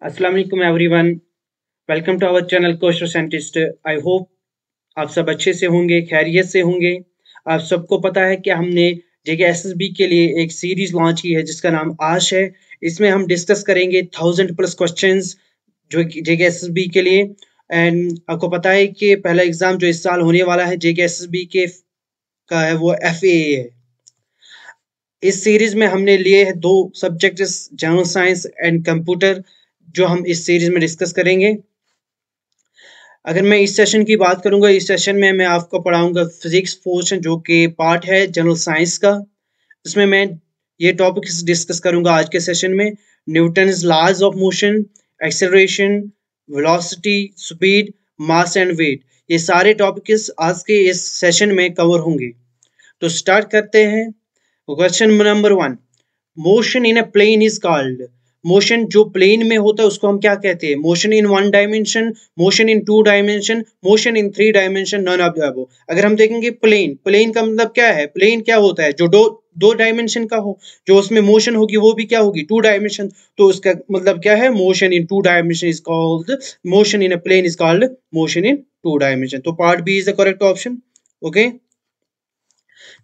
अस्सलाम वालेकुम everyone. Welcome to our channel coaster scientist. I hope आप सब अच्छे से होंगे, खैरियत से होंगे। आप सबको पता है कि हमने जेके एसएसबी के लिए एक सीरीज लॉन्च की है जिसका नाम आश है। इसमें हम डिस्कस करेंगे 1000+ क्वेश्चंस जो जेके एसएसबी के लिए। एंड आपको पता है कि पहला एग्जाम जो इस साल होने वाला है जेके एसएसबी के का है वो एफएए है। इस सीरीज में हमने लिए हैं दो subjects, general science and computer, जो हम इस सीरीज में डिस्कस करेंगे। अगर मैं इस सेशन की बात करूंगा, इस सेशन में मैं आपको पढ़ाऊंगा फिजिक्स पोर्शन जो कि पार्ट है जनरल साइंस का। इसमें मैं ये टॉपिक्स डिस्कस करूंगा आज के सेशन में। Newton's laws of motion, acceleration, velocity, speed, mass and weight, ये सारे टॉपिक्स आज के इस सेशन में कवर होंगे। तो स्टार्ट करते हैं। Question number 1, motion in a plane is called. Motion जो प्लेन में होता है उसको हम क्या कहते हैं? Motion in 1 dimension, motion in 2 dimension, motion in 3 dimension, none of the above. अगर हम देखेंगे प्लेन, प्लेन का मतलब क्या है? प्लेन क्या होता है? जो दो डायमेंशन का हो, जो उसमें मोशन होगी वो भी क्या होगी? 2 डायमेंशन। तो उसका मतलब क्या है? Motion in 2 dimension is called motion in a plane is called motion in 2 dimension. तो part b is the correct option. Okay,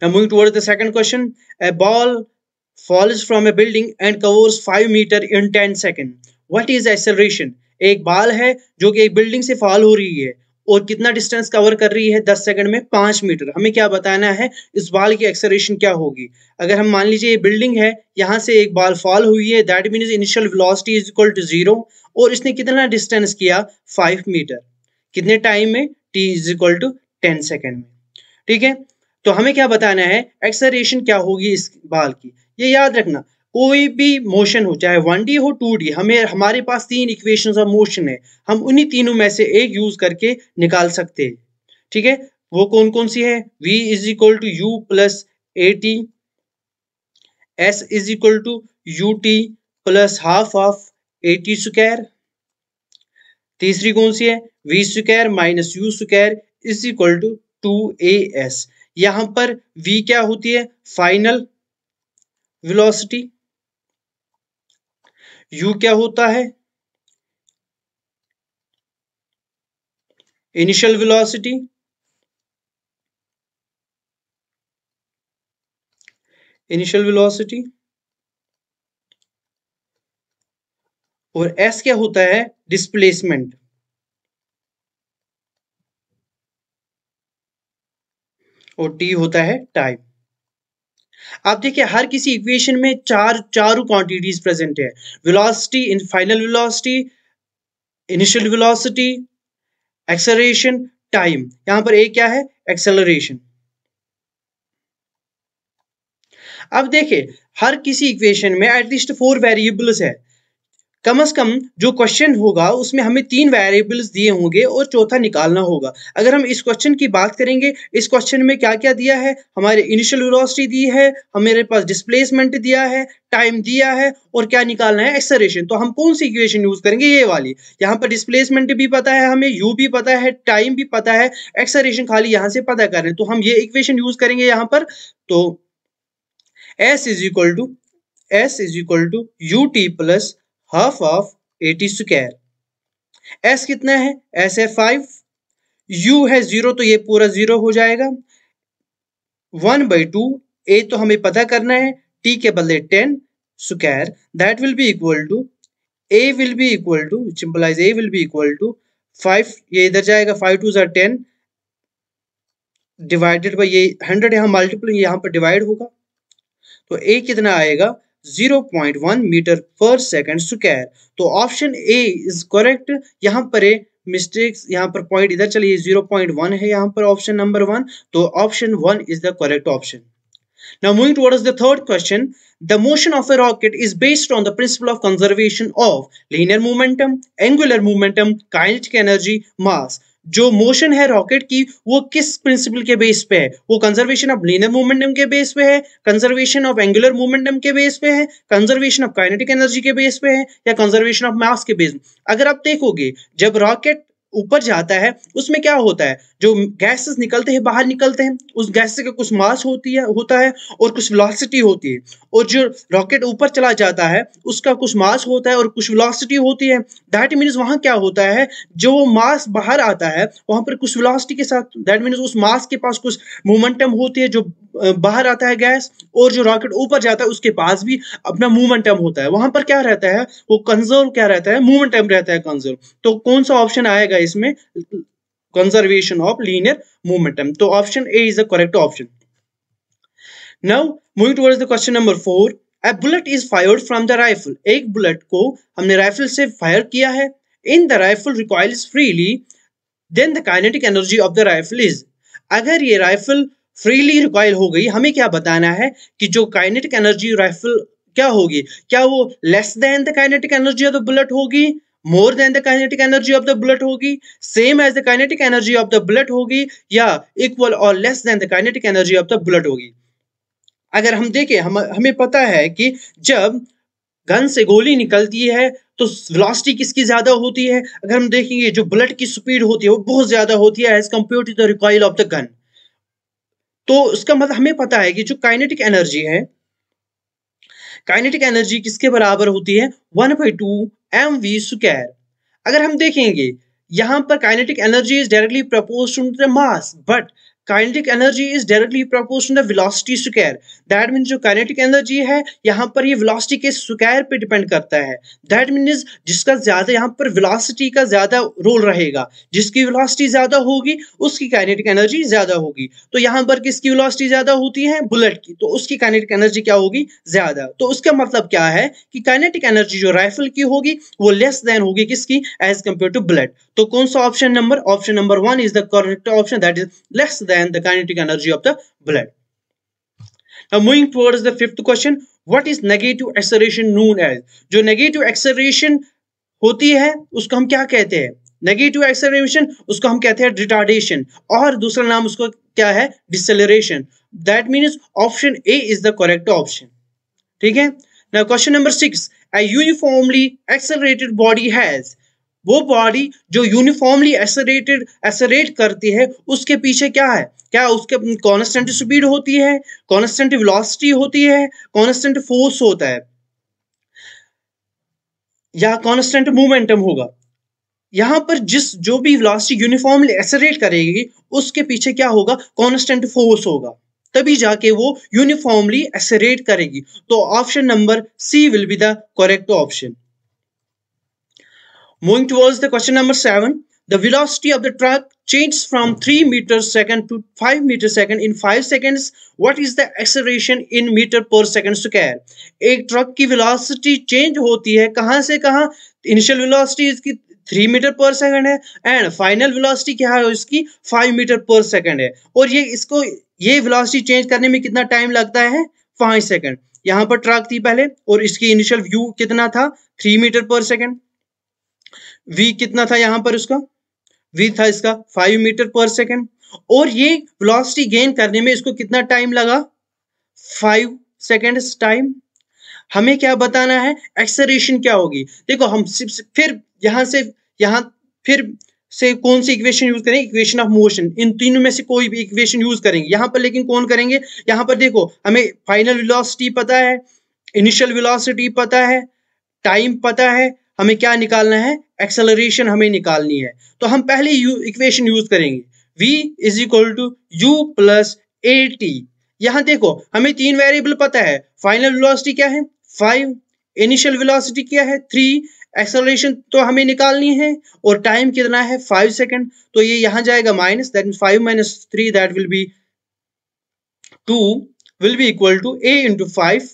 now moving towards the second question. A ball falls from a building and covers 5 meter in 10 seconds. What is acceleration? एक बाल है जो कि एक building से fall हो रही है और कितना डिस्टेंस कवर कर रही है? 10 सेकंड में 5 मीटर। हमें क्या बताना है? इस बाल की एक्सेलरेशन क्या होगी? अगर हम मान लीजिए ये बिल्डिंग है, यहाँ से एक बाल फॉल हुई है, that means initial velocity is equal to 0, और इसने कितना डिस्टेंस किया? 5 मीटर। कितने टाइम में? t is equal to 10 second में। ठीक है, तो हमें क्या बताना है? एक्सेलरेशन क्या होगी इस बाल की। ये याद रखना, कोई भी मोशन हो, चाहे 1D हो 2D, हमें हमारे पास 3 इक्वेशंस ऑफ मोशन है, हम उन्हीं तीनों में से एक यूज करके निकाल सकते हैं। ठीक है, वो कौन कौन सी है? v is equal to u plus a t, s is equal to u t plus half of a t square. तीसरी कौन सी है? v square minus u square is equal to 2as। यहां पर v क्या होती है? Final velocity. u क्या होता है? Initial velocity. Initial velocity. और s क्या होता है? डिस्प्लेसमेंट। और t होता है टाइम। आप देखिए हर किसी इक्वेशन में चारों क्वांटिटीज प्रेजेंट है। Velocity, in final velocity, initial velocity, acceleration, time. यहां पर एक क्या है? एक्सेलरेशन। अब देखिए हर किसी इक्वेशन में एटलीस्ट 4 वेरिएबल्स है। कम से कम जो क्वेश्चन होगा उसमें हमें 3 वेरिएबल्स दिए होंगे और चौथा निकालना होगा। अगर हम इस क्वेश्चन की बात करेंगे, इस क्वेश्चन में क्या क्या दिया है? हमारे इनिशियल वेलोसिटी दी है, हमारे पास डिस्प्लेसमेंट दिया है, टाइम दिया है, और क्या निकालना है? एक्सेलरेशन। तो हम कौन सी इक्वेशन यूज करेंगे? ये वाली। यहाँ पर डिस्प्लेसमेंट भी पता है हमें, यू भी पता है, टाइम भी पता है, एक्सेलरेशन खाली यहाँ से पता कर रहे हैं, तो हम ये इक्वेशन यूज करेंगे यहाँ पर। तो s is equal to u t plus half of a t square. s कितना है? s है 5, u है 0, तो ये पूरा 0 हो जाएगा। 1/2, a तो हमें पता करना है, t के बदले 10 square, that will be equal to a will be equal to, simplify, a will be equal to 5, ये इधर जाएगा, 5 2 10 डिवाइडेड बाई ये 100 यहाँ मल्टीपल, यहाँ पर डिवाइड होगा, तो a कितना आएगा? 0.1 मीटर पर सेकंड स्क्वायर। तो ऑप्शन ए इज करेक्ट। यहाँ पर मिस्टेक्स, यहाँ पर पॉइंट इधर चलिए, 0.1 है यहाँ पर ऑप्शन नंबर 1, तो option 1 is the correct option. Now moving towards the third question, the motion of a rocket is based on the principle of conservation of linear momentum, angular momentum, kinetic energy, mass। जो motion है rocket की वो किस principal के base पे है? वो conservation of linear momentum के बेस पे है, कंजर्वेशन ऑफ एंगुलर मोमेंटम के बेस पे है, कंजर्वेशन ऑफ काइनेटिक एनर्जी के बेस पे है, या कंजर्वेशन ऑफ मास के बेस पे? अगर आप देखोगे जब रॉकेट ऊपर जाता है उसमें क्या होता है, जो गैसेस निकलते हैं बाहर निकलते हैं, उस गैस का कुछ मास होता है और कुछ वेलोसिटी होती है, और जो रॉकेट ऊपर चला जाता है उसका कुछ मास होता है और कुछ वेलोसिटी होती है। दैट मीन्स वहां क्या होता है, जो मास बाहर आता है वहां पर कुछ वेलोसिटी के साथ, दैट मीन्स उस मास के पास कुछ मोमेंटम होती है, जो बाहर आता है गैस, और जो रॉकेट ऊपर जाता है उसके पास भी अपना मोमेंटम होता है। वहां पर क्या रहता है, वो कंजर्व क्या रहता है, मोमेंटम रहता है कंजर्व। तो कौन सा ऑप्शन आएगा इसमें, कंजर्वेशन ऑफ लीनियर मोमेंटम। तो option A is the correct option. Now moving towards the question number 4, a bullet is fired from the rifle। एक बुलेट को हमने राइफल से फायर किया है। in the rifle recoils freely, then the kinetic energy of the rifle is। अगर ये rifle freely recoil हो गई, हमें क्या बताना है कि जो काइनेटिक एनर्जी राइफल क्या होगी, क्या वो less than the kinetic energy of the bullet होगी, more than the kinetic energy of the bullet होगी, same as the kinetic energy of the bullet होगी, या equal or less than the kinetic energy of the bullet होगी। अगर हम देखें, हमें पता है कि जब गन से गोली निकलती है तो वेलोसिटी किसकी ज्यादा होती है। अगर हम देखेंगे जो बुलेट की स्पीड होती है वो बहुत ज्यादा होती है as compare to the recoil of the gun. तो उसका मतलब हमें पता है कि जो काइनेटिक एनर्जी है, काइनेटिक एनर्जी किसके बराबर होती है, 1/2 mv स्क्वायर। अगर हम देखेंगे यहां पर kinetic energy is directly proportional to the mass, but kinetic energy is directly proportional to the velocity square. That means जो काइनेटिक एनर्जी है यहां पर ये वेलोसिटी के स्क्वायर पे डिपेंड करता है। दैट मींस जिसका ज्यादा यहां पर वेलोसिटी का ज्यादा रोल रहेगा, जिसकी वेलोसिटी ज्यादा होगी उसकी काइनेटिक एनर्जी ज्यादा होगी। तो यहां पर किसकी वेलोसिटी ज्यादा होती है, बुलेट की, तो उसकी काइनेटिक एनर्जी क्या होगी, ज्यादा। तो उसका मतलब क्या है कि काइनेटिक एनर्जी जो राइफल की होगी वो लेस देन होगी किसकी, एज कंपेयर टू बुलेट। तो कौन सा option number 1 is the correct option, that is less than the kinetic energy of the bullet. Now moving towards the fifth question, what is negative acceleration known as? जो negative acceleration होती है उसको हम क्या कहते हैं, नेगेटिव एक्सेलरेशन उसको हम कहते हैं रिटार्डेशन, और दूसरा नाम उसको क्या है, deceleration. That means option A is the correct option. ठीक है। Now question number 6, a uniformly accelerated body has। वो बॉडी जो यूनिफॉर्मली एक्सेलरेट करती है उसके पीछे क्या है, क्या उसके कांस्टेंट स्पीड होती है, कांस्टेंट वेलोसिटी होती है, कांस्टेंट फोर्स होता है, या कांस्टेंट मोमेंटम होगा। यहां पर जो भी वेलोसिटी यूनिफॉर्मली एक्सेलरेट करेगी उसके पीछे क्या होगा, कांस्टेंट फोर्स होगा, तभी जाके वो यूनिफॉर्मली एक्सेलरेट करेगी। तो option number C will be the correct option. Moving towards the question number 7, the velocity of the truck changes from 3 meters second to 5 meters second in 5 seconds. What is the acceleration in meter per second square? एक truck की velocity change होती है कहां से कहां, initial velocity इसकी 3 metre पर second है एंड फाइनल वेलोसिटी क्या है इसकी 5 मीटर पर सेकंड है, और ये वेलोसिटी चेंज करने में कितना टाइम लगता है, 5 सेकंड। यहां पर ट्रक थी पहले और इसकी इनिशियल व्यू कितना था, 3 मीटर पर सेकंड। v कितना था यहां पर, उसका v था इसका 5 मीटर पर सेकंड, और ये वेलोसिटी गेन करने में इसको कितना टाइम लगा, 5 सेकंड्स टाइम। हमें क्या बताना है, एक्सेलरेशन क्या होगी। देखो हम फिर यहां से कौन सी इक्वेशन यूज करेंगे, इक्वेशन ऑफ मोशन, इन तीनों में से कोई भी इक्वेशन यूज करेंगे यहां पर, लेकिन कौन करेंगे, यहां पर देखो हमें फाइनल वेलोसिटी पता है, इनिशियल वेलोसिटी पता है, टाइम पता है, हमें क्या निकालना है, एक्सेलरेशन हमें निकालनी है। तो हम पहले इक्वेशन यूज करेंगे, v is equal to u plus a t. यहां देखो हमें 3 वेरिएबल पता है, फाइनल वेलोसिटी क्या है 5, इनिशियल वेलोसिटी क्या है 3, एक्सेलरेशन तो हमें निकालनी है, और टाइम कितना है 5 सेकंड। तो ये यहां जाएगा minus, that means 5 minus 3 that will B 2 will be equal to a into 5,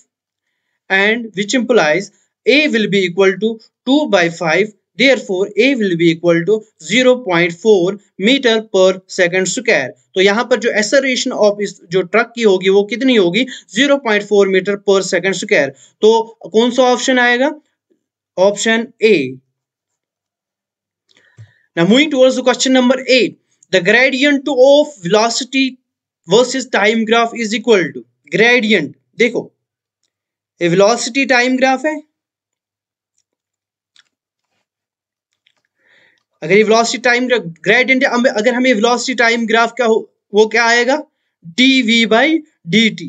and which implies a will be equal to 2 by 5, therefore a will be equal to 0.4 meter per second square। तो यहां पर जो acceleration of इस जो truck की होगी वो कितनी होगी, 0.4 मीटर पर सेकंड स्क्वायर। तो कौन सा ऑप्शन आएगा, option A. Now moving towards the question number 8, the gradient of velocity versus time graph is equal to, gradient देखो ये वेलोसिटी टाइम ग्राफ है, अगर ये वेलोसिटी टाइम ग्रेडियंट, अगर हमें वेलोसिटी टाइम ग्राफ का वो क्या आएगा, dv बाई dt।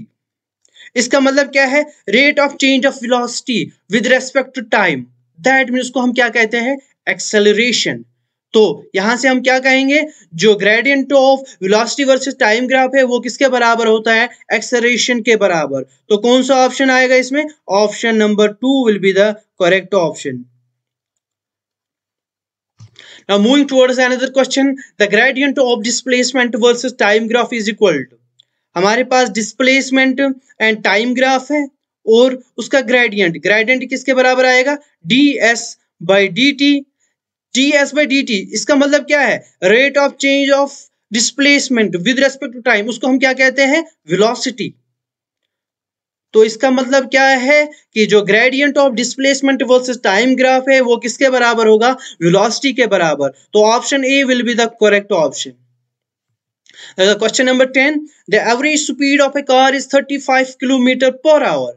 इसका मतलब क्या है, rate of change of velocity with respect to time, that mean उसको हम क्या कहते हैं, एक्सेलरेशन। तो यहां से हम क्या कहेंगे, जो gradient of velocity versus time graph है वो किसके बराबर होता है, एक्सेलरेशन के बराबर। तो कौन सा ऑप्शन आएगा इसमें, option number 2 will be the correct option. Now moving towards another question, the gradient of displacement versus time graph is equal to, हमारे पास डिस्प्लेसमेंट एंड टाइम ग्राफ है और उसका ग्रेडियंट किसके बराबर आएगा, ds by dt। ds by dt इसका मतलब क्या है, rate of change of displacement with respect to time, उसको हम क्या कहते हैं, वेलोसिटी। तो इसका मतलब क्या है कि जो gradient of displacement versus time graph है वो किसके बराबर होगा, वेलोसिटी के बराबर। तो option A will be the correct option. Question number 10, the average speed of A car is 35 kilometre per hour,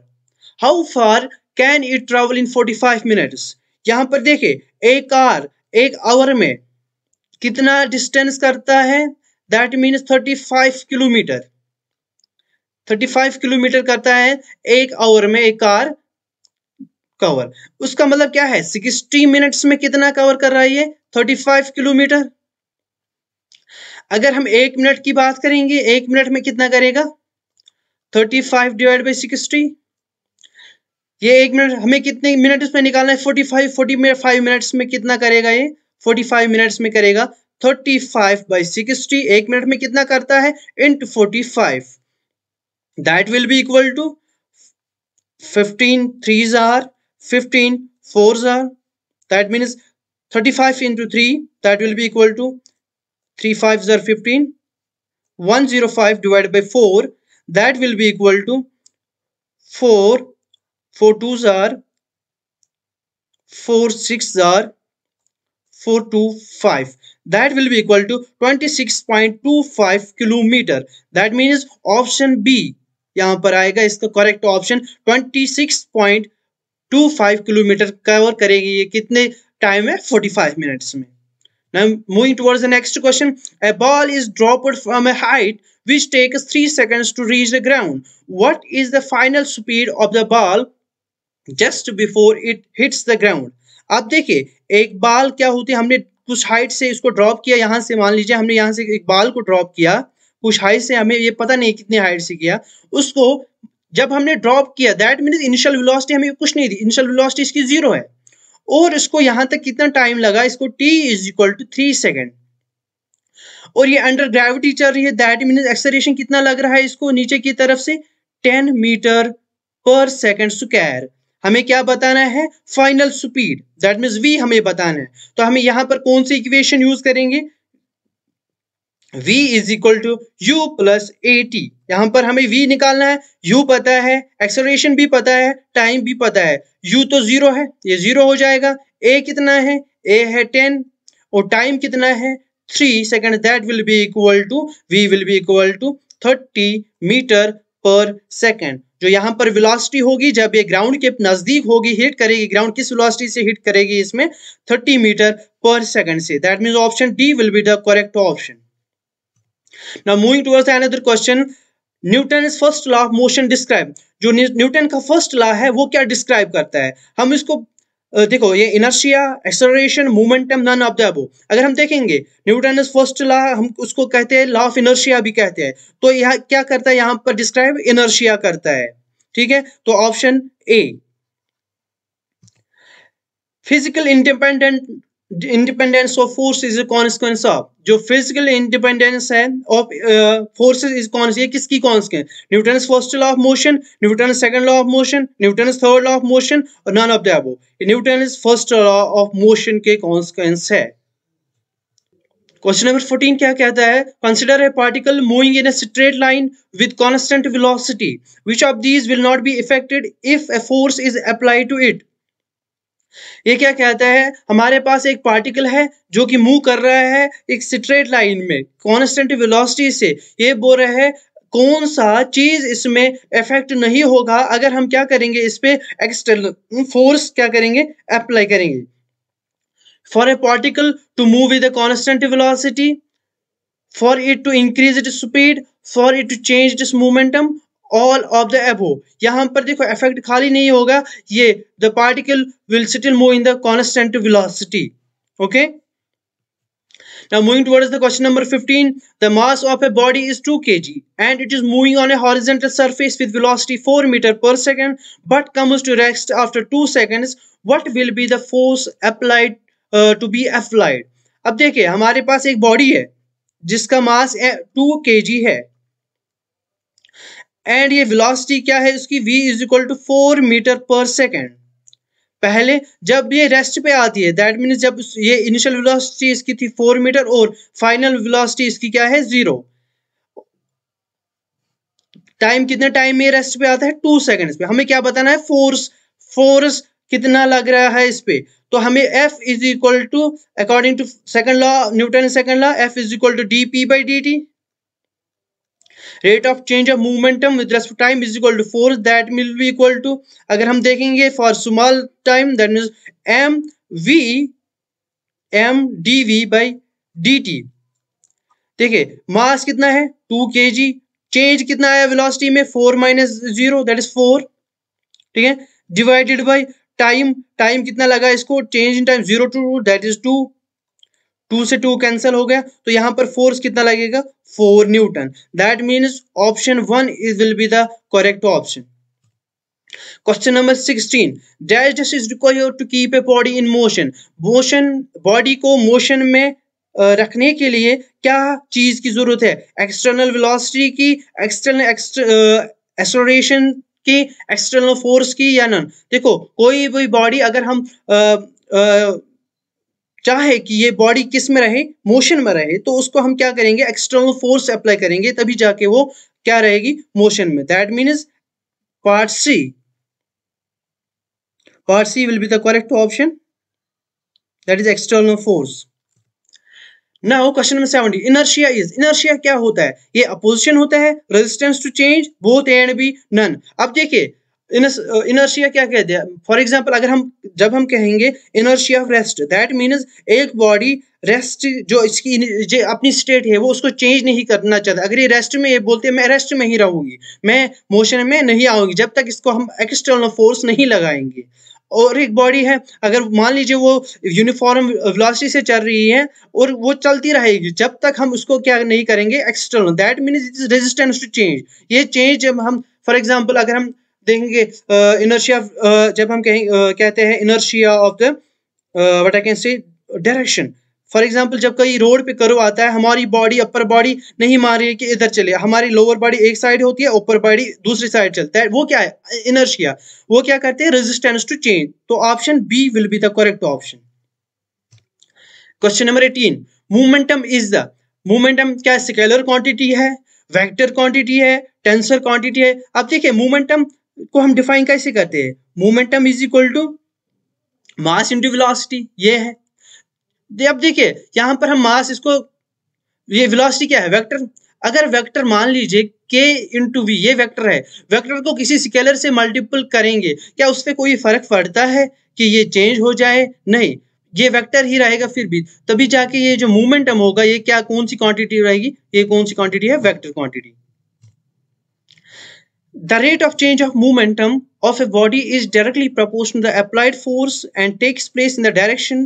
how far can it travel in 45 minutes. यहां पर देखिए, एक कार एक आवर में कितना डिस्टेंस करता है, दैट मीन्स 35 किलोमीटर। 35 किलोमीटर करता है एक आवर में एक कार कवर। उसका मतलब क्या है, 60 मिनट्स में कितना कवर कर रहा है ये, 35 किलोमीटर। अगर हम एक मिनट की बात करेंगे, एक मिनट में कितना करेगा, 35 डिवाइड बाई 60। ये एक मिनट हमें कितने मिनट इसमें निकालना है, 45 मिनट्स में कितना करेगा ये, 45 मिनट्स में करेगा 35 बाई 60। एक मिनट में कितना करता है, into 45, that will be equal to 15 3s are 15 4s are, that means 35 into 3, that will be equal to 3 5s are 15, 105 divided by 4, that will be equal to 4 4 2s are 4 6s are 4 2 5, that will be equal to 26.25 kilometer। that means option B यहां पर आएगा, इसका correct option 26.25 kilometre cover करेगी ये कितने time है, 45 minutes में। Now moving towards the next question, a ball is dropped from a height which takes 3 seconds to reach the ground. What is the final speed of the ball just before it hits the ground? अब देखिए, एक बाल क्या होती है, हमने कुछ height से इसको ड्रॉप किया, यहां से मान लीजिए हमने यहां से एक बाल को ड्रॉप किया कुछ हाइट से, हमें ये पता नहीं कितनी हाइट से किया उसको, जब हमने ड्रॉप किया दैट मींस इनिशियल वेलोसिटी हमें कुछ नहीं दी, इनिशियल वेलोसिटी इसकी 0 है, और इसको यहां तक कितना टाइम लगा, इसको t is equal to 3 second, और ये अंडर ग्रेविटी चल रही है, दैट मींस एक्सेलरेशन कितना लग रहा है इसको नीचे की तरफ से, 10 मीटर पर सेकेंड स्क्वायर। हमें क्या बताना है, final speed, that means v हमें बताना है। तो हमें यहां पर कौन सी इक्वेशन यूज करेंगे, v is equal to u plus at। यहां पर हमें v निकालना है, u पता है, एक्सेलरेशन भी पता है, टाइम भी पता है। u तो 0 है, ये 0 हो जाएगा। a कितना है, a है 10, और टाइम कितना है 3 second, that will be equal to v will be equal to 30 metre per second. जो यहाँ पर वेलोसिटी होगी जब ये ग्राउंड के नजदीक होगी, हिट करेगी, ग्राउंड किस वेलोसिटी से हिट करेगी इसमें, 30 मीटर पर सेकेंड से। That means option D will be the correct option. Now moving towards another question, Newton first law of motion describe, जो न्यूटन का फर्स्ट लॉ है वो क्या डिस्क्राइब करता है, हम इसको देखो, ये inertia, acceleration, momentum, none of the above. अगर हम देखेंगे न्यूटन फर्स्ट लॉ, हम उसको कहते हैं लॉ ऑफ इनर्शिया भी कहते हैं। तो यह क्या करता है, यहां पर डिस्क्राइब इनर्शिया करता है, ठीक है। तो option a, physical independence of force is consequence of, जो फिजिकल इंडिपेंडेंस है ऑफ फोर्सेस इज कौन सी है, किसकी consequence, Newton first law of motion, Newton second law of motion, Newton third law of motion, और none of the above. Newton first law of motion के consequence है। Question number 14 क्या कहता है, consider a particle moving in a straight line with constant velocity, which of these will not be affected if a force is applied to it. ये क्या कहता है, हमारे पास एक पार्टिकल है जो कि मूव कर रहा है एक स्ट्रेट लाइन में कांस्टेंट वेलोसिटी से, ये बोल रहा है कौन सा चीज इसमें इफेक्ट नहीं होगा अगर हम क्या करेंगे, इस पे एक्सटर्नल फोर्स क्या करेंगे, अप्लाई करेंगे। For a particle to move with a constant velocity, for it to increase its speed, for it to change its momentum, all of the above. यहाँ पर देखो effect खाली नहीं होगा, ये the particle will still move in the constant velocity. Okay. Now moving towards the question number 15, the mass of a body is 2 kg and it is moving on a horizontal surface with velocity 4 meter per second but comes to rest after 2 seconds. What will be the force applied to be applied? अब देखिए हमारे पास एक body है जिसका mass 2 kg है and ये velocity क्या है उसकी v is equal to 4 metre per second. पहले जब ये रेस्ट पे आती है दैट मीन्स जब ये इनिशियल वेलोसिटी इसकी थी 4 मीटर और फाइनल वेलोसिटी इसकी क्या है 0. टाइम कितने टाइम में रेस्ट पे आता है 2 सेकंड्स पे. हमें क्या बताना है फोर्स कितना लग रहा है इस पे. तो हमें F is equal to according to second law Newton second law F is equal to dp by dt. Rate of change of momentum with respect to time is equal to force that will be equal to, अगर हम देखेंगे for small time that means m dv by dt. देखिए मास कितना है 2 kg, change कितना आया velocity में 4 minus 0 that is 4. ठीक है, डिवाइडेड बाय टाइम, टाइम कितना लगा इसको, change in time 0 to 2 that is 2. 2 से 2 कैंसिल हो गया तो यहां पर फोर्स कितना लगेगा 4 newton. That means option 1 will be the correct option. Question number 16, dash is required to keep a body in motion. Motion, body को मोशन में रखने के लिए क्या चीज की जरूरत है, एक्सटर्नल वेलोसिटी की, एक्सटर्नल एक्सेलरेशन की, एक्सटर्नल फोर्स की या नन. देखो कोई भी बॉडी अगर हम चाहे कि ये बॉडी किस में रहे, मोशन में रहे, तो उसको हम क्या करेंगे एक्सटर्नल फोर्स अप्लाई करेंगे तभी जाके वो क्या रहेगी मोशन में. That means part C will be the correct option, that is external force. Now question number 70, inertia is, inertia क्या होता है, ये अपोजिशन होता है, resistance to change, both A and B, none. अब देखिए इनर्शिया क्या कहते हैं. फॉर एग्जांपल अगर हम जब हम कहेंगे inertia of rest that means एक बॉडी रेस्ट जो इसकी जो अपनी स्टेट है वो उसको चेंज नहीं करना चाहता. अगर ये रेस्ट में, ये बोलते हैं मैं रेस्ट में ही रहूंगी, मैं मोशन में नहीं आऊंगी जब तक इसको हम एक्सटर्नल फोर्स नहीं लगाएंगे. और एक बॉडी है अगर मान लीजिए वो यूनिफॉर्म वेलोसिटी से चल रही है और वो चलती रहेगी जब तक हम उसको क्या नहीं करेंगे external, that means it is resistance to change. ये चेंज जब हम फॉर एग्जांपल अगर हम देखेंगे इनर्शिया, जब हम कहते हैं inertia of the what I can say direction. For example जब कहीं रोड पे कर्व आता है, हमारी बॉडी अपर बॉडी नहीं मान रही है कि इधर चले, हमारी लोअर बॉडी एक साइड होती है, ऊपर बॉडी दूसरी साइड चलता है, वो क्या है इनर्शिया. वो क्या करते हैं रेजिस्टेंस टू चेंज. तो option B will be the correct option. Question number 18, momentum is the, momentum क्या स्केलर क्वांटिटी है, वेक्टर क्वांटिटी है, टेंसर क्वांटिटी है. अब देखिए मोमेंटम को हम डिफाइन कैसे करते हैं, momentum is equal to mass into velocity, ये है. अब देखिए यहां पर हम मास, इसको ये वेलोसिटी क्या है वेक्टर. अगर वेक्टर मान लीजिए k इंटू वी, ये वेक्टर है, वेक्टर को किसी स्केलर से मल्टीपल करेंगे क्या उस पर कोई फर्क पड़ता है कि ये चेंज हो जाए, नहीं, ये वेक्टर ही रहेगा फिर भी. तभी जाके ये जो मोमेंटम होगा ये क्या कौन सी क्वांटिटी रहेगी, ये कौन सी क्वांटिटी है vector quantity. The rate of change of momentum of a body is directly proportional to the applied force and takes place in the direction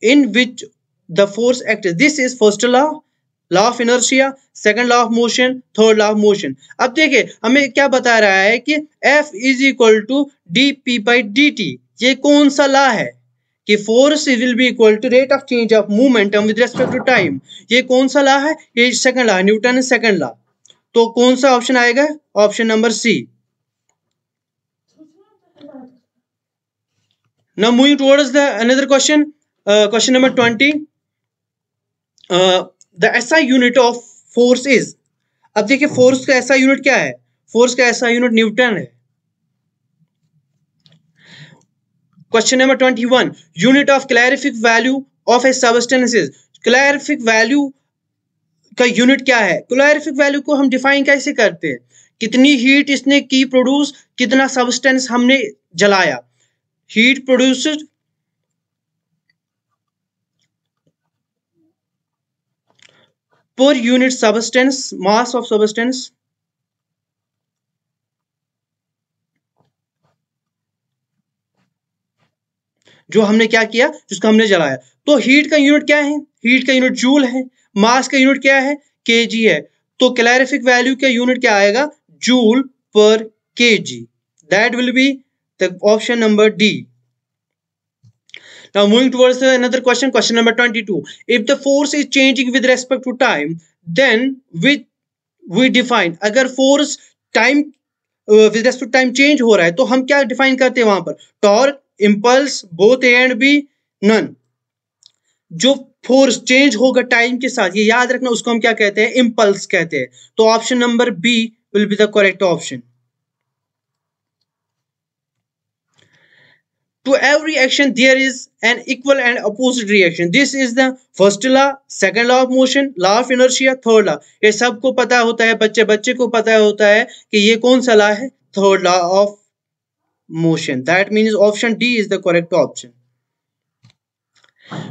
in which the force acts. This is first law, law of inertia, second law of motion, third law of motion. अब देखिए हमें क्या बता रहा है कि F is equal to dp by dt. ये कौन सा लॉ है कि force will be equal to rate of change of momentum with respect to time. ये कौन सा लॉ है, ये second law, Newton second law. तो कौन सा ऑप्शन आएगा, option number C. Now moving towards the another question, question number 20, the SI unit of force is. अब देखिए फोर्स का SI यूनिट क्या है, फोर्स का SI यूनिट न्यूटन है. Question number 21, unit of calorific value of a substance is. Calorific value का unit क्या है, कैलोरीफिक वैल्यू को हम डिफाइन कैसे करते हैं, कितनी हीट इसने की प्रोड्यूस, कितना सब्सटेंस हमने जलाया. Heat produced per unit substance, mass of substance, जो हमने क्या किया, जिसको हमने जलाया। तो हीट का यूनिट क्या है, हीट का यूनिट जूल है, मास का यूनिट क्या है, केजी है। तो कैलोरीफिक वैल्यू का यूनिट क्या आएगा, जूल पर KG. That will be the option number D. Now moving towards another question, question number 22. If the force is changing with respect to time, then we define, अगर force time with respect to time change हो रहा है तो हम क्या define करते हैं वहां पर, torque, impulse, both A and B, none। जो फोर्स चेंज होगा टाइम के साथ, ये याद रखना, उसको हम क्या कहते हैं, इम्पल्स कहते हैं। तो option number B will be the correct option. To every action there is an equal and opposite reaction. This is the first law, second law of motion, law of inertia, third law। ये सबको पता होता है, बच्चे को पता होता है कि ये कौन सा लॉ है, third law of motion। That means option D is the correct option।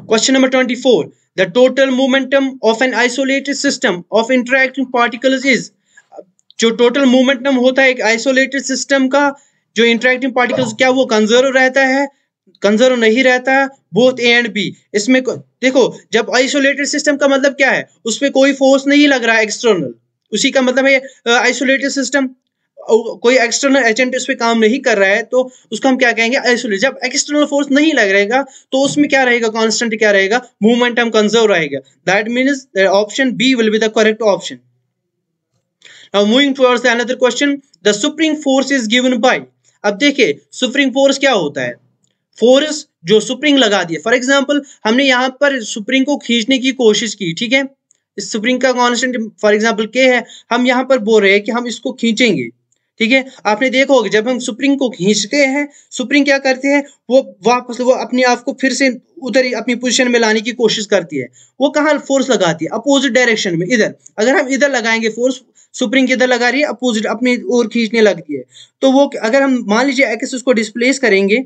Question number 24. The total momentum of an isolated system of interacting particles is, जो टोटल मोमेंटम होता है एक आइसोलेटेड सिस्टम का, जो इंटरेक्टिंग पार्टिकल्स, क्या वो conserve रहता है, कंजर्व नहीं रहता है, बोथ ए एंड बी। इसमें देखो, जब आइसोलेटेड सिस्टम का मतलब क्या है, उसमें कोई फोर्स नहीं लग रहा है एक्सटर्नल, उसी का मतलब है आइसोलेटेड सिस्टम, कोई एक्सटर्नल एजेंट उस पर काम नहीं कर रहा है, तो उसको हम क्या कहेंगे, आइसोलेट। जब एक्सटर्नल फोर्स नहीं लग रहेगा तो उसमें क्या रहेगा, कांस्टेंट क्या रहेगा, मोमेंटम कंजर्व रहेगा। That means option B will be the correct option. Now moving towards the another question, the spring force is given by। अब देखिए स्प्रिंग फोर्स क्या होता है, फोर्स जो स्प्रिंग लगा दिया। फॉर एग्जांपल हमने यहाँ पर स्प्रिंग को खींचने की कोशिश की, ठीक है, इस स्प्रिंग का कांस्टेंट फॉर एग्जांपल के है, हम यहाँ पर बोल रहे हैं कि हम इसको खींचेंगे, ठीक है। आपने देखा होगा जब हम स्प्रिंग को खींचते हैं, स्प्रिंग क्या करते हैं, वो वापस वो अपने आप को फिर से उधर ही अपनी पोजीशन में लाने की कोशिश करती है। वो कहाँ फोर्स लगाती है, अपोजिट डायरेक्शन में, इधर। अगर हम इधर लगाएंगे फोर्स, स्प्रिंग किधर लगा रही है, अपोजिट, अपनी ओर खींचने लगती है। तो वो अगर हम मान लीजिए एक्स उसको डिस्प्लेस करेंगे,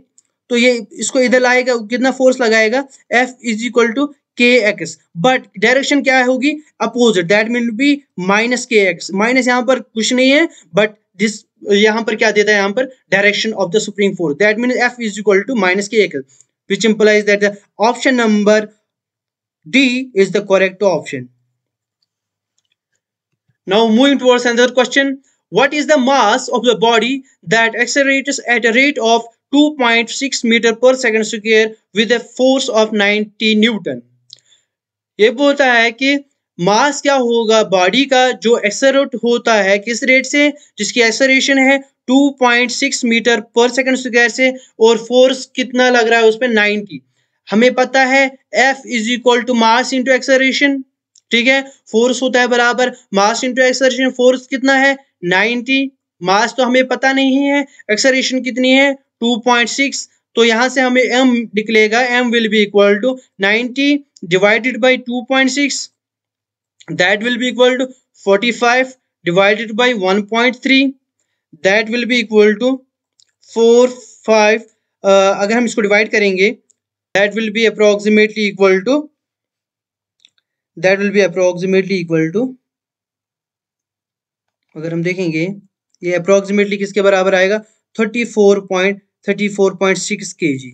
तो ये इसको इधर लाएगा, कितना फोर्स लगाएगा, F is equal to k x, but direction क्या होगी, opposite. That mean be minus k x. Minus यहाँ पर कुछ नहीं है, बट दिस यहाँ पर क्या देता है, यहाँ पर direction of the spring force. That mean F is equal to minus k x, which implies that the option number d is the correct option. Now moving towards another question, what is the mass of the body that accelerates at a rate of 2.6 meter per second square with a force of 90 Newton. ये बोलता है कि मास क्या होगा body का जो accelerate होता है किस रेट से, जिसकी एक्सेलरेशन है 2.6 मीटर पर सेकंड स्क्वायर से, और फोर्स कितना लग रहा है उस पर 90। हमें पता है F is equal to mass into acceleration, ठीक है। फोर्स होता है बराबर मास इंटू एक्सेलरेशन, फोर्स कितना है 90, मास तो हमें पता नहीं है, एक्सेलरेशन कितनी है 2.6, तो यहां से हमें m निकलेगा, m will be equal to 90 divided by 2.6, that will be equal to 45 divided by 1.3, that will be equal to 45। अगर हम इसको डिवाइड करेंगे, that will be approximately equal to, अगर हम देखेंगे ये अप्रोक्सीमेटली किसके बराबर आएगा, 34.6 kg,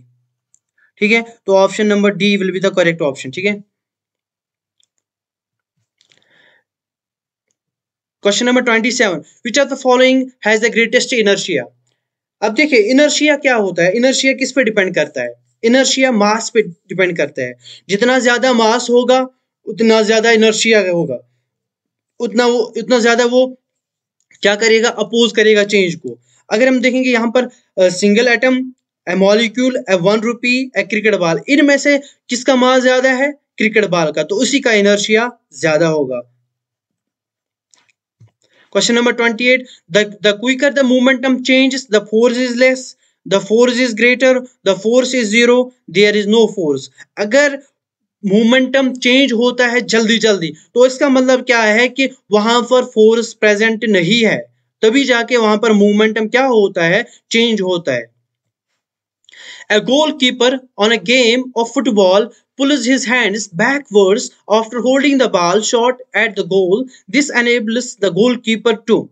ठीक है। तो option number D will be the correct option, ठीक है। Question number 27, which of the following has the greatest inertia. अब देखिए इनर्शिया क्या होता है, इनर्शिया किस पे डिपेंड करता है, इनर्शिया मास पे डिपेंड करता है। जितना ज्यादा मास होगा उतना ज्यादा इनर्शिया होगा, उतना ज्यादा वो क्या करेगा, अपोज करेगा चेंज को। अगर हम देखेंगे यहाँ पर सिंगल एटम, ए मॉलिक्यूल, ए 1 रुपी, ए क्रिकेट बॉल, इनमें से किसका मास ज्यादा है, क्रिकेट बॉल का, तो उसी का इनर्शिया ज्यादा होगा। Question number 28, the quicker the momentum changes, the force is less, the force is greater, the force is zero, there is no force। अगर मोमेंटम चेंज होता है जल्दी जल्दी तो इसका मतलब क्या है कि वहां पर फोर्स प्रेजेंट नहीं है, तभी जाके वहां पर मोमेंटम क्या होता है, चेंज होता है। A goalkeeper on a game of football pulls his hands backwards after holding the ball short at the goal. This enables the goalkeeper to.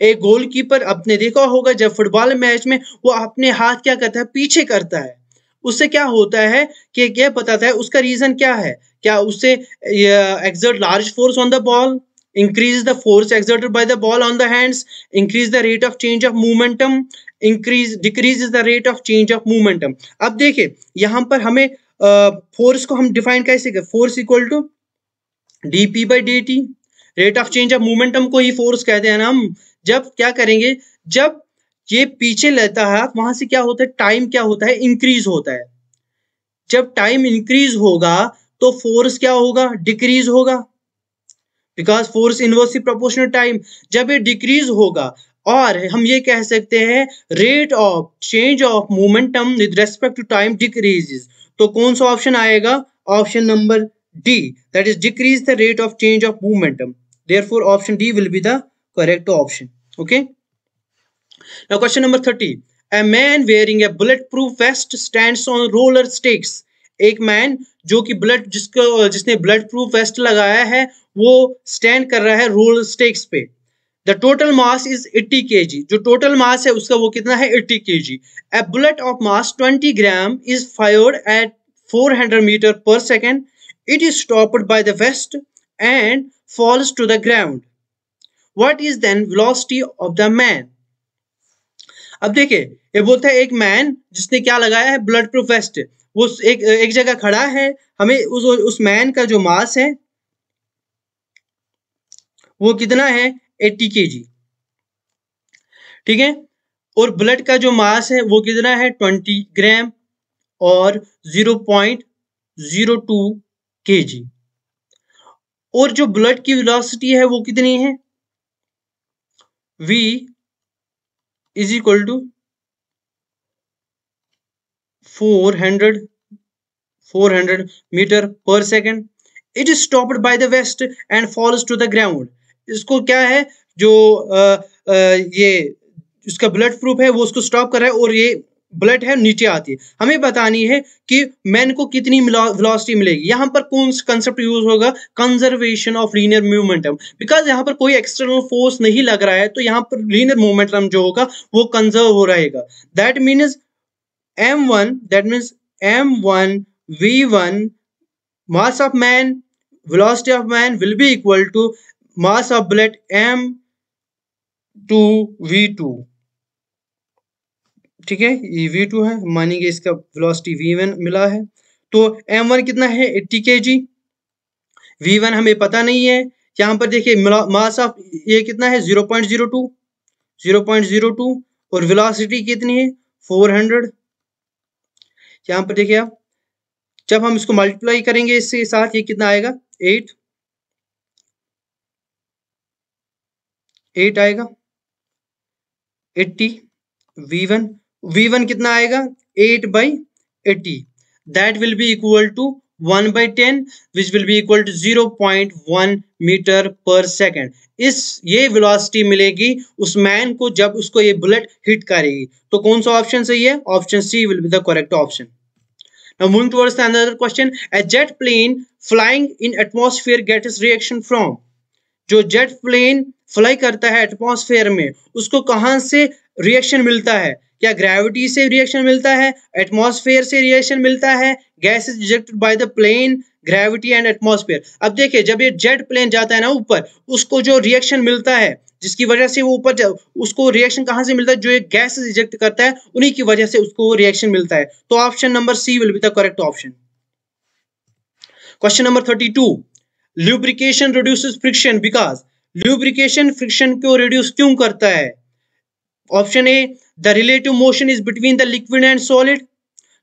एक गोलकीपर आपने देखा होगा जब फुटबॉल मैच में वो अपने हाथ क्या करता है, पीछे करता है, उससे क्या होता है कि क्या बताता है, उसका रीजन क्या है, क्या उससे exert large force on the ball, increase the force exerted by the ball on the hands, increase the rate of change of momentum, decreases the rate of change of momentum. अब देखिए यहाँ पर हमें force को हम define कैसे करें, force equal to dp by dt, rate of change of momentum को ही फोर्स कहते हैं ना हम। जब क्या करेंगे, जब ये पीछे लेता है वहां से क्या होता है, टाइम क्या होता है, इंक्रीज होता है। जब टाइम इंक्रीज होगा तो फोर्स क्या होगा, डिक्रीज होगा, because force inversely proportional time. जब ये डिक्रीज होगा और हम ये कह सकते हैं rate of change of momentum with respect to time decreases, तो कौन सा ऑप्शन आएगा, option number D, that is decrease the rate of change of momentum. Therefore option D will be the correct option. Okay, now question number 30. A man wearing a bulletproof vest stands on roller skates. एक man जो कि जिसने blood proof waste लगाया है वो stand कर रहा है रोलर स्टेक्स पे। The total mass is 80 kg, जो टोटल मास है उसका वो कितना है, 80 kg. A bullet of mass 20 gram is fired at 400 meter per second. It is stopped by the vest and falls to the ground. What is then velocity of the man? अब देखिए ये बोलता है एक मैन जिसने क्या लगाया है, ब्लड प्रूफ वेस्ट, वो एक जगह खड़ा है, हमें उस मैन का जो मास है वो कितना है, 80 kg, ठीक है, और ब्लड का जो मास है वो कितना है, 20 ग्राम और 0.02 kg, और जो ब्लड की वेलोसिटी है वो कितनी है, v is equal to 400 metre per second. It is stopped by the west and falls to the ground. इसको क्या है, जो ये इसका ब्लड प्रूफ है वो उसको स्टॉप कर रहा है और ये ब्लड है नीचे आती है. हमें बतानी है कि मैन को कितनी वेलोसिटी मिलेगी. यहाँ पर कौन सा कंसेप्ट यूज होगा, conservation of linear momentum, because यहाँ पर कोई एक्सटर्नल फोर्स नहीं लग रहा है तो यहाँ पर लीनियर मोमेंटम जो होगा वो कंजर्व हो रहेगा. That means m1, that means m1 v1 mass of man, velocity of man will be equal to mass of bullet m2 v2. ठीक है, ये v2 है, मानेंगे इसका वेलोसिटी v1 मिला है, तो m1 कितना है, 80 kg, v1 हमें पता नहीं है. यहाँ पर देखिए मास ऑफ ये कितना है, 0.02 और वेलोसिटी कितनी है, 400. यहाँ पर देखिए आप जब हम इसको मल्टीप्लाई करेंगे इसके साथ ये कितना आएगा, 8 आएगा, 80 v1 कितना आएगा, 8/80. That will be equal to 1/10 which will be equal to 0.1 metre per second. ये वेलोसिटी मिलेगी उस मैन को जब उसको ये बुलेट हिट करेगी. तो कौन सा ऑप्शन सही है, option C will be the correct option. Now moving towards the another question. A jet plane flying in atmosphere gets reaction from. जो जेट प्लेन फ्लाई करता है एटमॉस्फेयर में उसको कहां से रिएक्शन मिलता है, क्या ग्रेविटी से रिएक्शन मिलता है, एटमॉस्फेयर से रिएक्शन मिलता है, gas is ejected by the plane, gravity and atmosphere. अब देखिए जब ये जेट प्लेन जाता है ना ऊपर, उसको जो रिएक्शन मिलता है जिसकी वजह से वो ऊपर, उसको रिएक्शन कहां से मिलता है, जो एक गैस इजेक्ट करता है उन्हीं की वजह से उसको रिएक्शन मिलता है. तो option number C will be the correct option. Question number 32. Lubrication reduces friction because. Lubrication friction को रिड्यूस क्यों करता है. Option A, the relative motion is between the liquid and solid,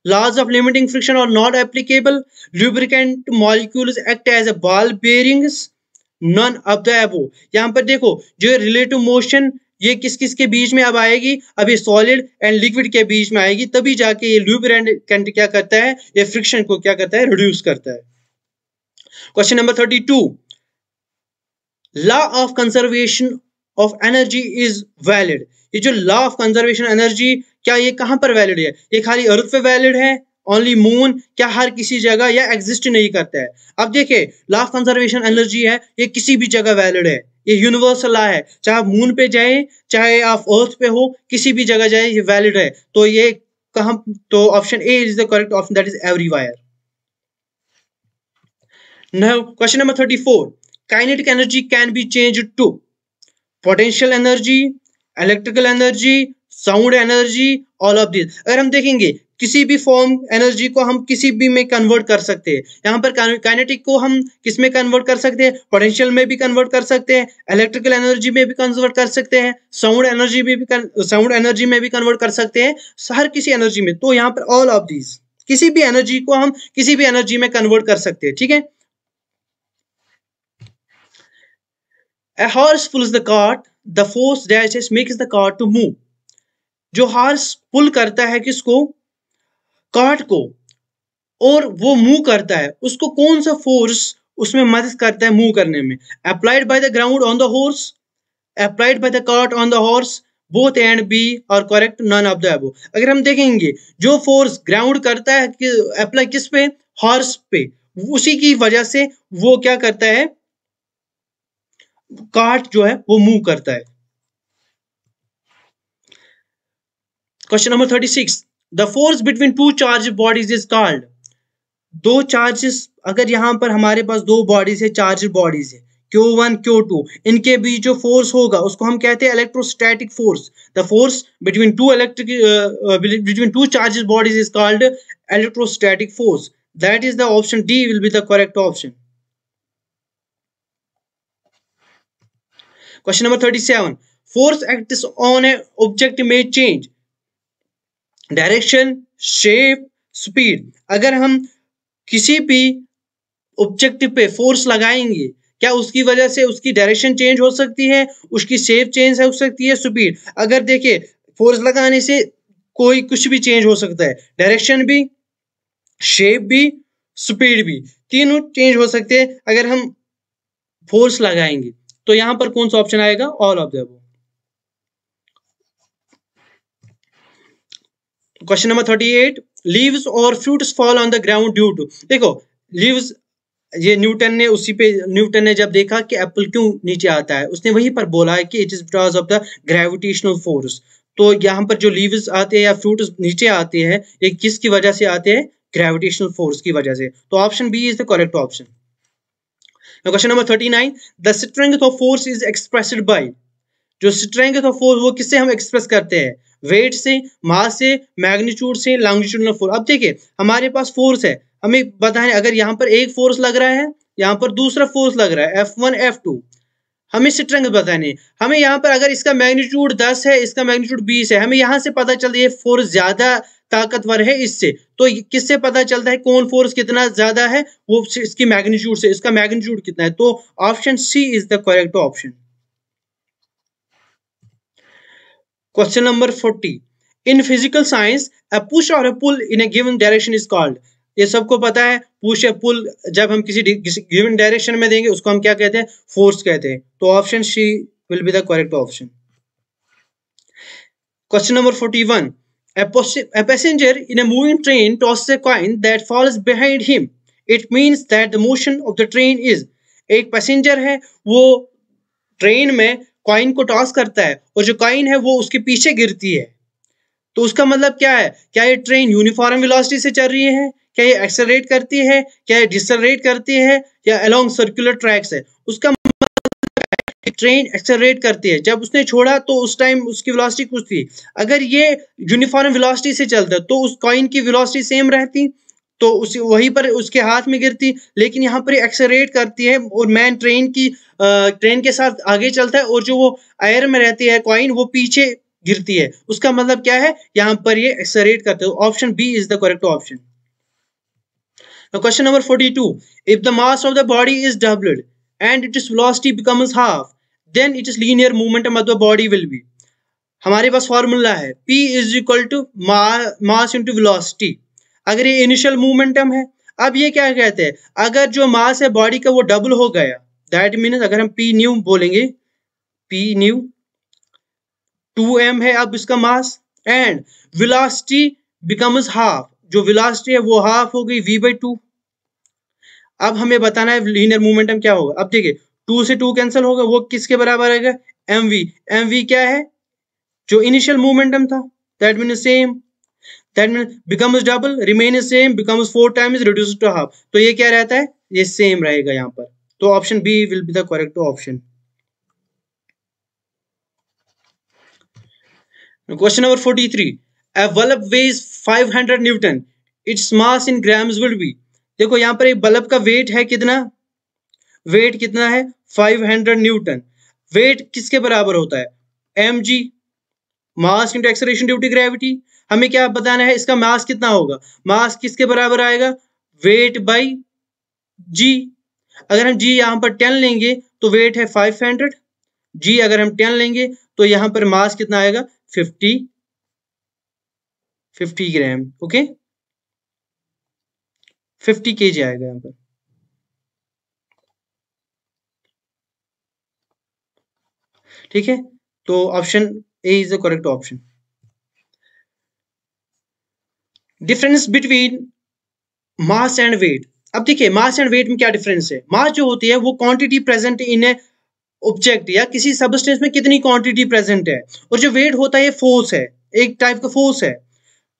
laws of limiting friction are not applicable, lubricant molecules act as a ball bearings, none of the above. यहाँ पर देखो जो relative motion ये किस किस के बीच में अब आएगी, अभी सॉलिड एंड लिक्विड के बीच में आएगी, तभी जाके ये लुब्रिकेंट क्या करता है, ये फ्रिक्शन को क्या करता है, रिड्यूस करता है. Question number 32. Law of conservation of energy is valid. ये जो लॉ ऑफ कंजर्वेशन एनर्जी क्या ये कहां पर वैलिड है, ये खाली अर्थ पे वैलिड है ओनली मून, क्या हर किसी जगह या एग्जिस्ट नहीं करता है? अब देखिए लॉ ऑफ कंजर्वेशन एनर्जी है, ये किसी भी जगह वैलिड है, ये यूनिवर्सल लॉ है, चाहे आप मून पे जाए चाहे आप अर्थ पे हो, किसी भी जगह जाए ये वैलिड है। तो ये कहां, तो option A is the correct option, that is everywhere. Now question number 34, kinetic energy can be changed to potential energy, electrical energy, sound energy, all of this. अगर हम देखेंगे किसी भी फॉर्म एनर्जी को हम किसी भी में कन्वर्ट कर सकते हैं। यहाँ पर काइनेटिक को हम किस में कन्वर्ट कर सकते हैं? पोटेंशियल में भी कन्वर्ट कर सकते हैं, इलेक्ट्रिकल एनर्जी में भी कन्वर्ट कर सकते हैं, साउंड एनर्जी में भी कन्वर्ट कर सकते हैं, हर किसी एनर्जी में। तो यहाँ पर ऑल ऑफ दिस, किसी भी एनर्जी को हम किसी भी एनर्जी में कन्वर्ट कर सकते हैं, ठीक है। A horse pulls the cart, the force that makes the cart to move. जो हॉर्स पुल करता है किसको? कार्ट को, और वो मूव करता है, उसको कौन सा फोर्स उसमें मदद करता है मूव करने में? Applied by the ground on the horse, applied by the cart on the horse, both A and b are correct none of the above. अगर हम देखेंगे जो फोर्स ग्राउंड करता है अप्लाई किस पे? हॉर्स पे, उसी की वजह से वो क्या करता है, कार्ट जो है वो मूव करता है। Question number 36, the force between two charge bodies is called. दो चार्जेस, अगर यहां पर हमारे पास दो बॉडीज है, चार्ज बॉडीज है Q1 Q2, इनके बीच जो फोर्स होगा उसको हम कहते हैं electrostatic force. The force between two charge bodies is called electrostatic force. That is the option D will be the correct option. Question number 37, force acts on an object may change direction, shape, speed. अगर हम किसी भी object पे force लगाएंगे, क्या उसकी वजह से उसकी डायरेक्शन चेंज हो सकती है, उसकी शेप चेंज हो सकती है, स्पीड। अगर देखिए फोर्स लगाने से कोई कुछ भी चेंज हो सकता है, डायरेक्शन भी, शेप भी, स्पीड भी, तीनों चेंज हो सकते हैं अगर हम फोर्स लगाएंगे। तो यहां पर कौन सा ऑप्शन आएगा? All of the above. Question number 38, leaves और fruits fall on the ground due to. देखो लीव्स, ये न्यूटन ने जब देखा कि एप्पल क्यों नीचे आता है, उसने वहीं पर बोला है कि it is because of the gravitational force. तो यहाँ पर जो लीव्स आते हैं या फ्रूट्स नीचे आते हैं, ये किसकी वजह से आते हैं? ग्रेविटेशनल फोर्स की वजह से। तो option B is the correct option. Question number 39, the strength of force is expressed by. जो स्ट्रेंथ ऑफ फोर्स वो किससे हम एक्सप्रेस करते हैं? वेट से, मास से, मैग्नीट्यूड से, लॉन्गिट्यूडनल फोर्स। अब देखिए हमारे पास फोर्स है, हमें बताएं अगर यहाँ पर एक फोर्स लग रहा है, यहाँ पर दूसरा फोर्स लग रहा है F1 F2, हमें स्ट्रेंथ बतानी। हमें यहाँ पर अगर इसका मैग्नीट्यूड 10 है, इसका मैग्नीट्यूड 20 है, हमें यहाँ से पता चलता है ये फोर्स ज्यादा ताकतवर है इससे। तो किससे पता चलता है कौन फोर्स कितना ज्यादा है? वो इसकी मैग्नीट्यूड से, इसका मैग्नीट्यूड कितना है। तो option c is the correct option. Question number 40, in physical science a push or a pull in a given direction is called. ये सबको पता है, पुश या पुल जब हम किसी गिवन डायरेक्शन में देंगे उसको हम क्या कहते हैं? फोर्स कहते हैं। तो option C will be the correct option. Question number 41, a passenger in a moving train tosses a coin that falls behind him. It means that the motion of the train is। एक passenger है, वो train में coin को toss करता है और जो coin है वो उसके पीछे गिरती है। तो उसका मतलब क्या है? क्या ये ट्रेन यूनिफॉर्म वेलोसिटी से चल रही है? क्या ये एक्सेलरेट करती है? क्या ये डिसेलरेट करती है? या अलोंग सर्कुलर ट्रैक्स है? उसका ट्रेन एक्सेलरेट करती है। जब उसने छोड़ा तो उस टाइम उसकी वेलोसिटी कुछ थी। अगर ये यूनिफॉर्म वेलोसिटी से चलता तो उस कॉइन की वेलोसिटी सेम रहती, तो उसी वहीं पर उसके हाथ में गिरती। लेकिन यहाँ पर एक्सेलरेट करती है और मैन ट्रेन के साथ आगे चलता है और जो वो एयर में रहती है कॉइन वो पीछे गिरती है। उसका मतलब क्या है? यहाँ पर ये एक्सेलरेट करते हैं। Option B is the correct option. Question number 42, if the mass of the body is doubled and its velocity becomes half, then its linear momentum of the body will be। हमारे पास formula है P is equal to mass into velocity। अगर ये initial momentum है, अब ये क्या कहते हैं? अगर जो मास है बॉडी का वो डबल हो गया, दैट मीन्स अगर हम P न्यू बोलेंगे, P न्यू 2m है अब इसका मास, एंड वेलोसिटी बिकम्स हाफ। जो वेलोसिटी है वो हाफ हो गई v/2। अब हमें बताना है लीनियर मोमेंटम क्या होगा। अब देखिए 2 से 2 कैंसिल होगा, वो किसके बराबर आएगा, mv। mv क्या है, जो इनिशियल मोमेंटम था, that mean same, that mean becomes double, remain same, becomes 4 times, reduce to half. तो ये क्या रहता है, ये सेम रहेगा यहाँ पर। तो option B will be the correct option. Question number 43, a bulb weighs 500 newton, its mass in grams will be। देखो यहाँ पर एक बल्ब का वेट है कितना, वेट कितना है 500 न्यूटन। वेट किसके बराबर होता है, mg, mass into acceleration due to gravity. हमें क्या बताना है, इसका मास कितना होगा, मास किसके बराबर आएगा, वेट बाई जी। अगर हम जी यहाँ पर 10 लेंगे तो वेट है 500, जी अगर हम 10 लेंगे तो यहाँ पर मास कितना आएगा, 50 ग्राम। ओके, 50 kg आएगा यहाँ पर। ठीक है, तो option A is the correct option. Difference between mass and weight. अब देखिए मास एंड वेट में क्या डिफरेंस है। मास जो होती है वो quantity present in A object या किसी सबस्टेंस में कितनी क्वांटिटी प्रेजेंट है, और जो वेट होता है ये फोर्स है, एक टाइप का फोर्स है।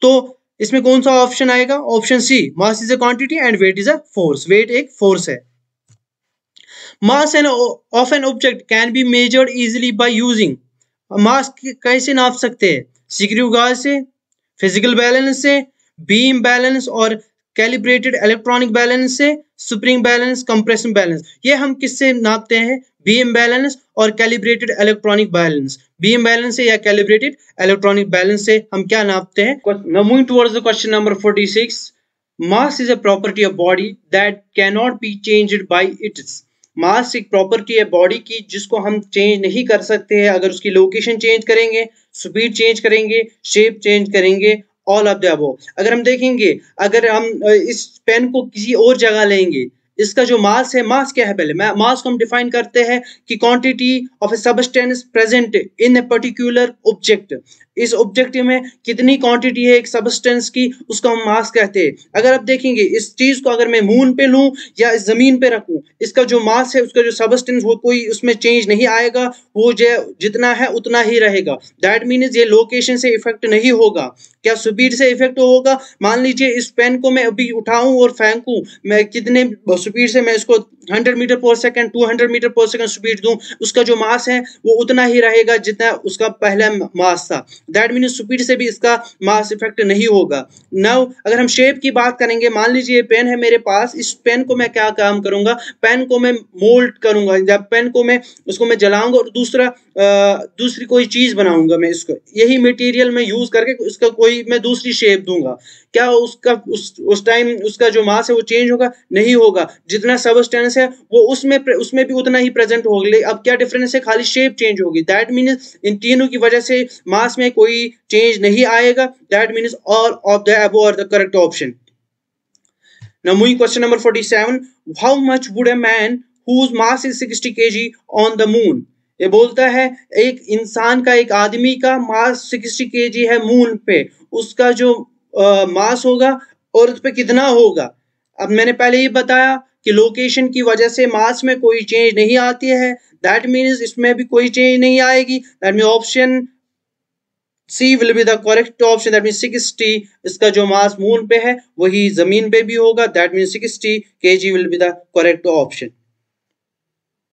तो इसमें कौन सा ऑप्शन आएगा, option c, mass is a quantity and weight is a force. Weight एक फोर्स है। Mass and of an object can be measured easily by using. Mass कैसे नाप सकते हैं, स्क्रू गाज से, फिजिकल बैलेंस से, बीम बैलेंस और calibrated electronic balance से, स्प्रिंग बैलेंस, कंप्रेशन बैलेंस। ये हम किससे नापते हैं, बीम बैलेंस और calibrated electronic balance. Beam balance से या कैलिब्रेटेड इलेक्ट्रॉनिक बैलेंस से हम क्या नापते हैं। Now moving towards the question number 46, mass is a property of body that cannot be changed by its। मास एक प्रॉपर्टी है बॉडी की जिसको हम चेंज नहीं कर सकते हैं। अगर उसकी लोकेशन चेंज करेंगे, स्पीड चेंज करेंगे, शेप चेंज करेंगे, ऑल ऑफ द अबव। अगर हम देखेंगे, अगर हम इस पेन को किसी और जगह लेंगे, इसका जो मास है, मास क्या है, पहले मास को हम डिफाइन करते हैं कि quantity of A substance present in a particular object. इस ऑब्जेक्ट में कितनी क्वांटिटी है एक सबस्टेंस की, उसका हम मास कहते हैं। अगर आप देखेंगे इस चीज को अगर मैं मून पे लूं या इस जमीन पे रखूं, इसका जो मास है, उसका जो सबस्टेंस, वो कोई उसमें चेंज नहीं आएगा, वो जो जितना है उतना ही रहेगा। दैट मीन्स ये लोकेशन से इफेक्ट नहीं होगा। क्या स्पीड से इफेक्ट होगा, मान लीजिए इस पेन को मैं अभी उठाऊं और फेंकूं, मैं कितने स्पीड से मैं इसको 100 मीटर पर सेकंड, 200 मीटर पर सेकंड स्पीड दूं, उसका जो मास है वो उतना ही रहेगा जितना उसका पहला मास था। दैट मीन्स स्पीड से भी इसका मास इफेक्ट नहीं होगा। नाउ अगर हम शेप की बात करेंगे, मान लीजिए पेन है मेरे पास, इस पेन को मैं क्या काम करूंगा, पेन को मैं मोल्ड करूंगा, जब पेन को मैं उसको मैं जलाऊंगा और दूसरी कोई चीज बनाऊंगा, मैं इसको यही मटेरियल में यूज करके इसका कोई मैं दूसरी शेप दूंगा। क्या उसका उस टाइम उसका जो मास है वो चेंज होगा, नहीं होगा। जितना सबस्टेंस है वो उसमें भी उतना ही प्रेजेंट होगा। अब क्या डिफरेंस है, खाली शेप चेंज होगी। दैट मीन्स इन तीनों की वजह से मास में कोई चेंज नहीं आएगा। That means all of the above are the correct option. Now moving question number 47, how much would a man whose mass is 60 kg on the moon। ये बोलता है एक इंसान का, एक आदमी का मास 60 kg है मून पे, उसका जो मास होगा और उस पे कितना होगा। अब मैंने पहले ही बताया कि लोकेशन की वजह से मास में कोई चेंज नहीं आती है। दैट मीन्स इसमें भी कोई चेंज नहीं आएगी। That mean option C will be the correct option। That means 60, इसका जो मास मून पे है वही जमीन पे भी होगा। That means 60 kg will be the correct option।